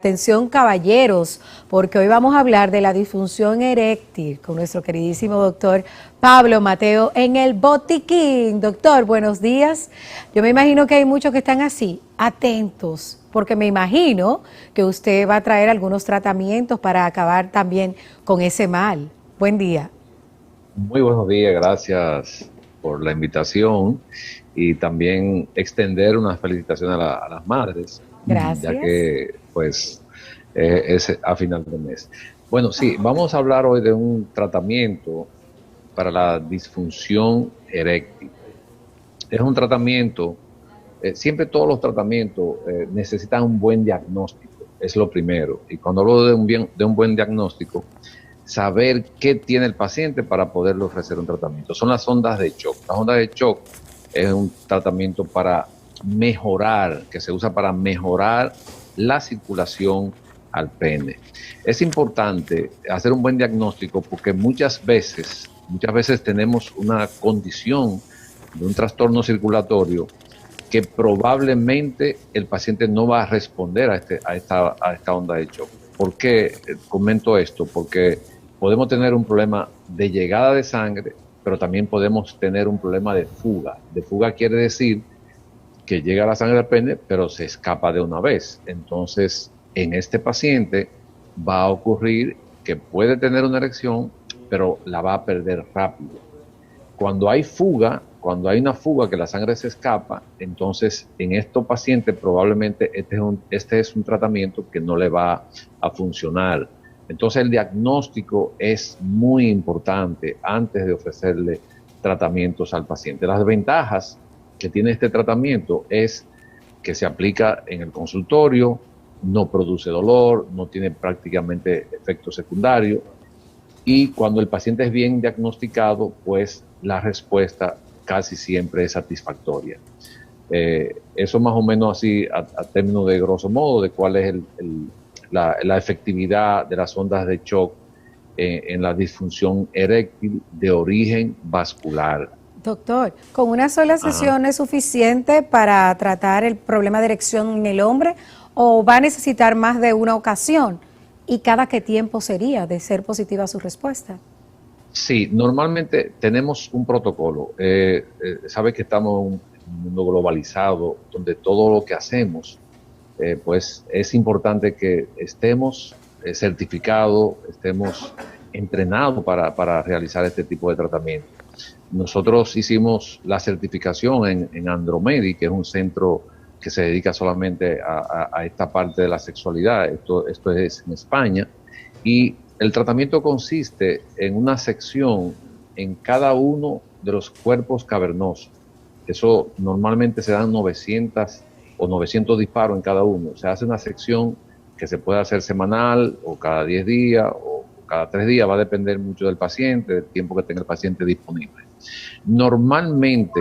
Atención caballeros, porque hoy vamos a hablar de la disfunción eréctil con nuestro queridísimo doctor Pablo Mateo en el Botiquín. Doctor, buenos días. Yo me imagino que hay muchos que están así, atentos, porque me imagino que usted va a traer algunos tratamientos para acabar también con ese mal. Buen día. Muy buenos días, gracias por la invitación y también extender unas felicitaciones a las madres, ya Gracias. que pues es a final de mes. Bueno, sí, vamos a hablar hoy de un tratamiento para la disfunción eréctil. Es un tratamiento, siempre todos los tratamientos necesitan un buen diagnóstico, es lo primero. Y cuando hablo de un buen diagnóstico, saber qué tiene el paciente para poderle ofrecer un tratamiento. Son las ondas de shock. Las ondas de shock es un tratamiento para mejorar, que se usa para mejorar la circulación al pene. Es importante hacer un buen diagnóstico porque muchas veces tenemos una condición de un trastorno circulatorio que probablemente el paciente no va a responder a esta onda de shock. ¿Por qué comento esto? Porque podemos tener un problema de llegada de sangre, pero también podemos tener un problema de fuga. De fuga quiere decir que llega la sangre al pene, pero se escapa de una vez. Entonces, en este paciente va a ocurrir que puede tener una erección, pero la va a perder rápido. Cuando hay fuga, cuando hay una fuga que la sangre se escapa, entonces en estos pacientes probablemente este es un tratamiento que no le va a funcionar. Entonces el diagnóstico es muy importante antes de ofrecerle tratamientos al paciente. Las ventajas que tiene este tratamiento es que se aplica en el consultorio, no produce dolor, no tiene prácticamente efectos secundarios y cuando el paciente es bien diagnosticado, pues la respuesta casi siempre es satisfactoria. Eso más o menos así a términos de grosso modo de cuál es la efectividad de las ondas de shock en la disfunción eréctil de origen vascular. Doctor, ¿con una sola Ajá. sesión es suficiente para tratar el problema de erección en el hombre o va a necesitar más de una ocasión? ¿Y cada qué tiempo sería de ser positiva su respuesta? Sí, normalmente tenemos un protocolo. Sabe que estamos en un mundo globalizado donde todo lo que hacemos, pues es importante que estemos certificados, estemos entrenados para realizar este tipo de tratamiento. Nosotros hicimos la certificación en Andromedi, que es un centro que se dedica solamente a esta parte de la sexualidad. Esto es en España. Y el tratamiento consiste en una sección en cada uno de los cuerpos cavernosos. Eso normalmente se dan 900 o 900 disparos en cada uno. Se hace una sección que se puede hacer semanal o cada 10 días o cada 3 días. Va a depender mucho del paciente, del tiempo que tenga el paciente disponible. Normalmente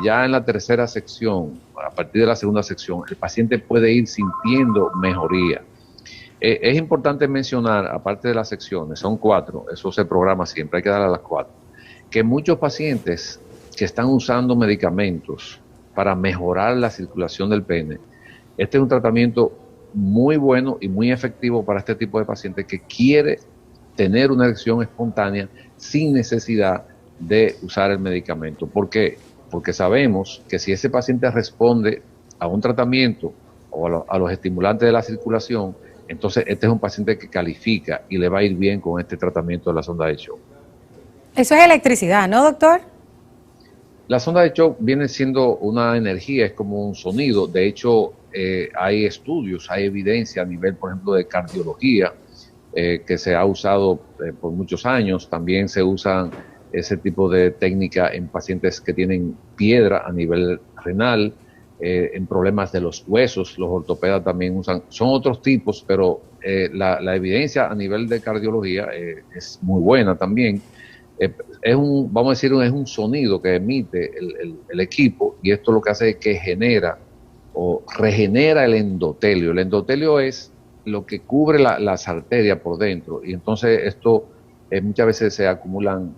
ya en la tercera sección, a partir de la segunda sección, el paciente puede ir sintiendo mejoría. Es importante mencionar, aparte de las secciones, son 4, eso se programa siempre, hay que dar a las 4, que muchos pacientes que están usando medicamentos para mejorar la circulación del pene, este es un tratamiento muy bueno y muy efectivo para este tipo de paciente que quiere tener una erección espontánea sin necesidad de usar el medicamento. ¿Por qué? Porque sabemos que si ese paciente responde a un tratamiento o a los estimulantes de la circulación, entonces este es un paciente que califica y le va a ir bien con este tratamiento de la sonda de shock. Eso es electricidad, ¿no, doctor? La sonda de shock viene siendo una energía, es como un sonido. De hecho, hay estudios, hay evidencia a nivel, por ejemplo, de cardiología, que se ha usado por muchos años. También se usan ese tipo de técnica en pacientes que tienen piedra a nivel renal, en problemas de los huesos, los ortopedas también usan, son otros tipos, pero la evidencia a nivel de cardiología es muy buena también. Vamos a decir, es un sonido que emite el equipo y esto lo que hace es que genera o regenera el endotelio. El endotelio es lo que cubre las arterias por dentro y entonces esto muchas veces se acumulan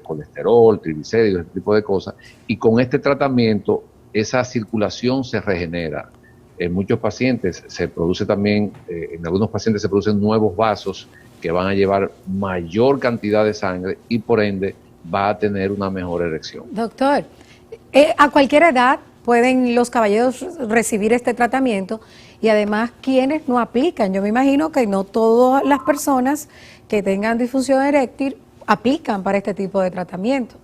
colesterol, triglicéridos, este tipo de cosas y con este tratamiento esa circulación se regenera. En muchos pacientes se produce también, en algunos pacientes se producen nuevos vasos que van a llevar mayor cantidad de sangre y por ende va a tener una mejor erección. Doctor, a cualquier edad pueden los caballeros recibir este tratamiento y además quienes no aplican. Yo me imagino que no todas las personas que tengan disfunción eréctil aplican para este tipo de tratamiento.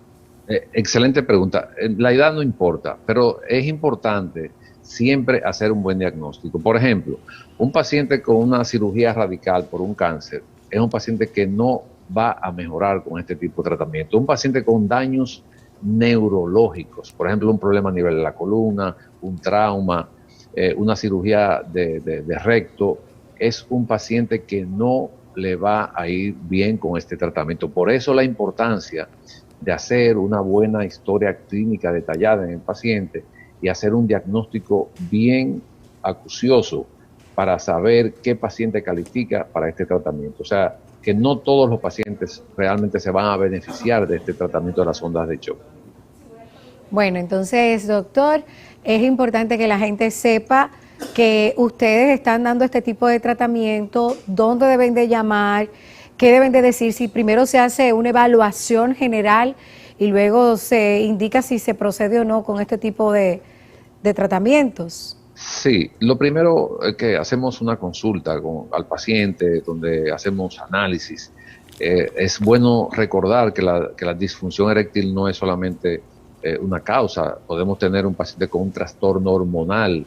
Excelente pregunta. La edad no importa, pero es importante siempre hacer un buen diagnóstico. Por ejemplo, un paciente con una cirugía radical por un cáncer es un paciente que no va a mejorar con este tipo de tratamiento. Un paciente con daños neurológicos, por ejemplo, un problema a nivel de la columna, un trauma, una cirugía de recto, es un paciente que no le va a ir bien con este tratamiento. Por eso la importancia de hacer una buena historia clínica detallada en el paciente y hacer un diagnóstico bien acucioso para saber qué paciente califica para este tratamiento. O sea, que no todos los pacientes realmente se van a beneficiar de este tratamiento de las ondas de choque. Bueno, entonces, doctor, es importante que la gente sepa que ustedes están dando este tipo de tratamiento, dónde deben de llamar, qué deben de decir, si primero se hace una evaluación general y luego se indica si se procede o no con este tipo de tratamientos. Sí, lo primero es que hacemos una consulta al paciente donde hacemos análisis. Es bueno recordar que la disfunción eréctil no es solamente una causa. Podemos tener un paciente con un trastorno hormonal.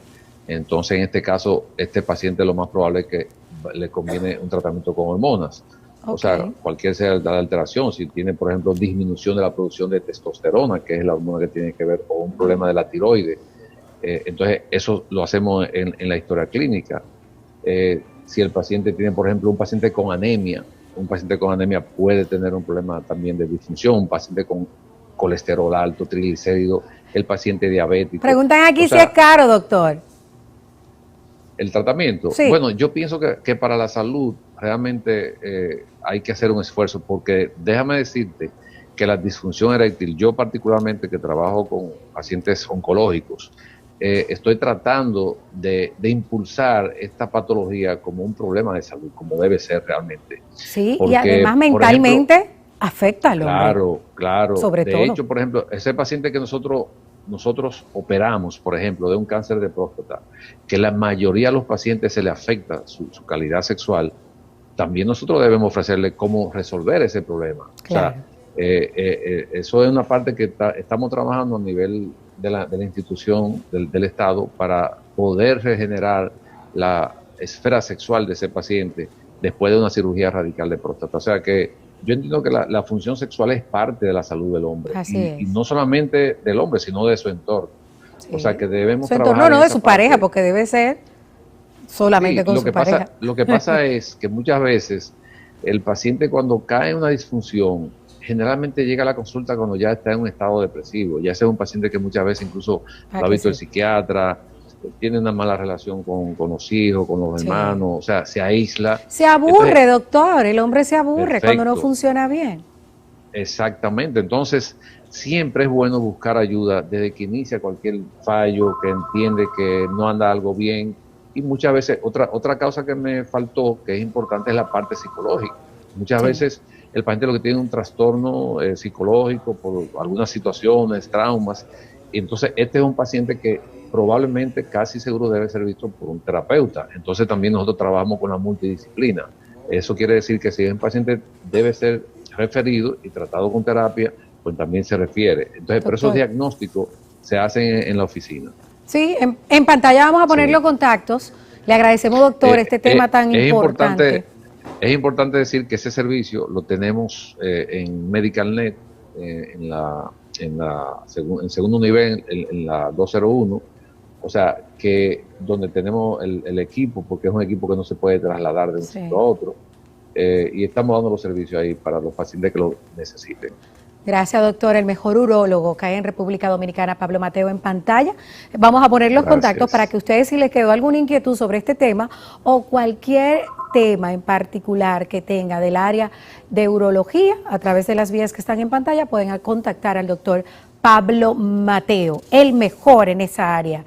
Entonces, en este caso, este paciente lo más probable es que le conviene un tratamiento con hormonas. Okay. O sea, cualquier sea la alteración, si tiene, por ejemplo, disminución de la producción de testosterona, que es la hormona que tiene que ver con un problema de la tiroides. Entonces, eso lo hacemos en la historia clínica. Si el paciente tiene, por ejemplo, un paciente con anemia puede tener un problema también de disfunción, un paciente con colesterol alto, triglicéridos, el paciente diabético. Preguntan aquí si es caro, doctor. El tratamiento. Sí. Bueno, yo pienso que para la salud realmente hay que hacer un esfuerzo, porque déjame decirte que la disfunción eréctil, yo particularmente que trabajo con pacientes oncológicos, estoy tratando de impulsar esta patología como un problema de salud, como debe ser realmente. Sí, porque, y además mentalmente ejemplo, afecta al hombre. Claro. Sobre todo. De hecho, por ejemplo, ese paciente que nosotros operamos, por ejemplo, de un cáncer de próstata, que la mayoría de los pacientes se le afecta su calidad sexual, también nosotros debemos ofrecerle cómo resolver ese problema. Claro. O sea, eso es una parte que estamos trabajando a nivel de la institución, del Estado, para poder regenerar la esfera sexual de ese paciente después de una cirugía radical de próstata. O sea que yo entiendo que la función sexual es parte de la salud del hombre. Y no solamente del hombre, sino de su entorno. Sí. O sea que debemos trabajar. Su entorno, no de su pareja, porque debe ser solamente con su pareja. Lo que pasa es que muchas veces el paciente, cuando cae en una disfunción, generalmente llega a la consulta cuando ya está en un estado depresivo. Ya sea un paciente que muchas veces incluso lo ha visto el psiquiatra, tiene una mala relación con los hijos, con los hermanos, o sea, se aísla. Se aburre, doctor, el hombre se aburre cuando no funciona bien. Exactamente, entonces siempre es bueno buscar ayuda desde que inicia cualquier fallo, que entiende que no anda algo bien. Y muchas veces, otra causa que me faltó, que es importante, es la parte psicológica. Muchas veces el paciente lo que tiene es un trastorno psicológico por algunas situaciones, traumas, y entonces este es un paciente que probablemente casi seguro debe ser visto por un terapeuta. Entonces también nosotros trabajamos con la multidisciplina. Eso quiere decir que si un paciente debe ser referido y tratado con terapia, pues también se refiere. Entonces, pero esos diagnósticos se hacen en la oficina. Sí, en pantalla vamos a poner los contactos. Le agradecemos, doctor, este tema tan importante. Es importante decir que ese servicio lo tenemos en MedicalNet, en segundo nivel, en la 201, o sea, que donde tenemos el equipo, porque es un equipo que no se puede trasladar de un sitio a otro, y estamos dando los servicios ahí para los pacientes que lo necesiten. Gracias, doctor. El mejor urólogo que hay en República Dominicana, Pablo Mateo, en pantalla. Vamos a poner los contactos para que ustedes, si les quedó alguna inquietud sobre este tema o cualquier tema en particular que tenga del área de urología, a través de las vías que están en pantalla, pueden contactar al doctor Pablo Mateo, el mejor en esa área.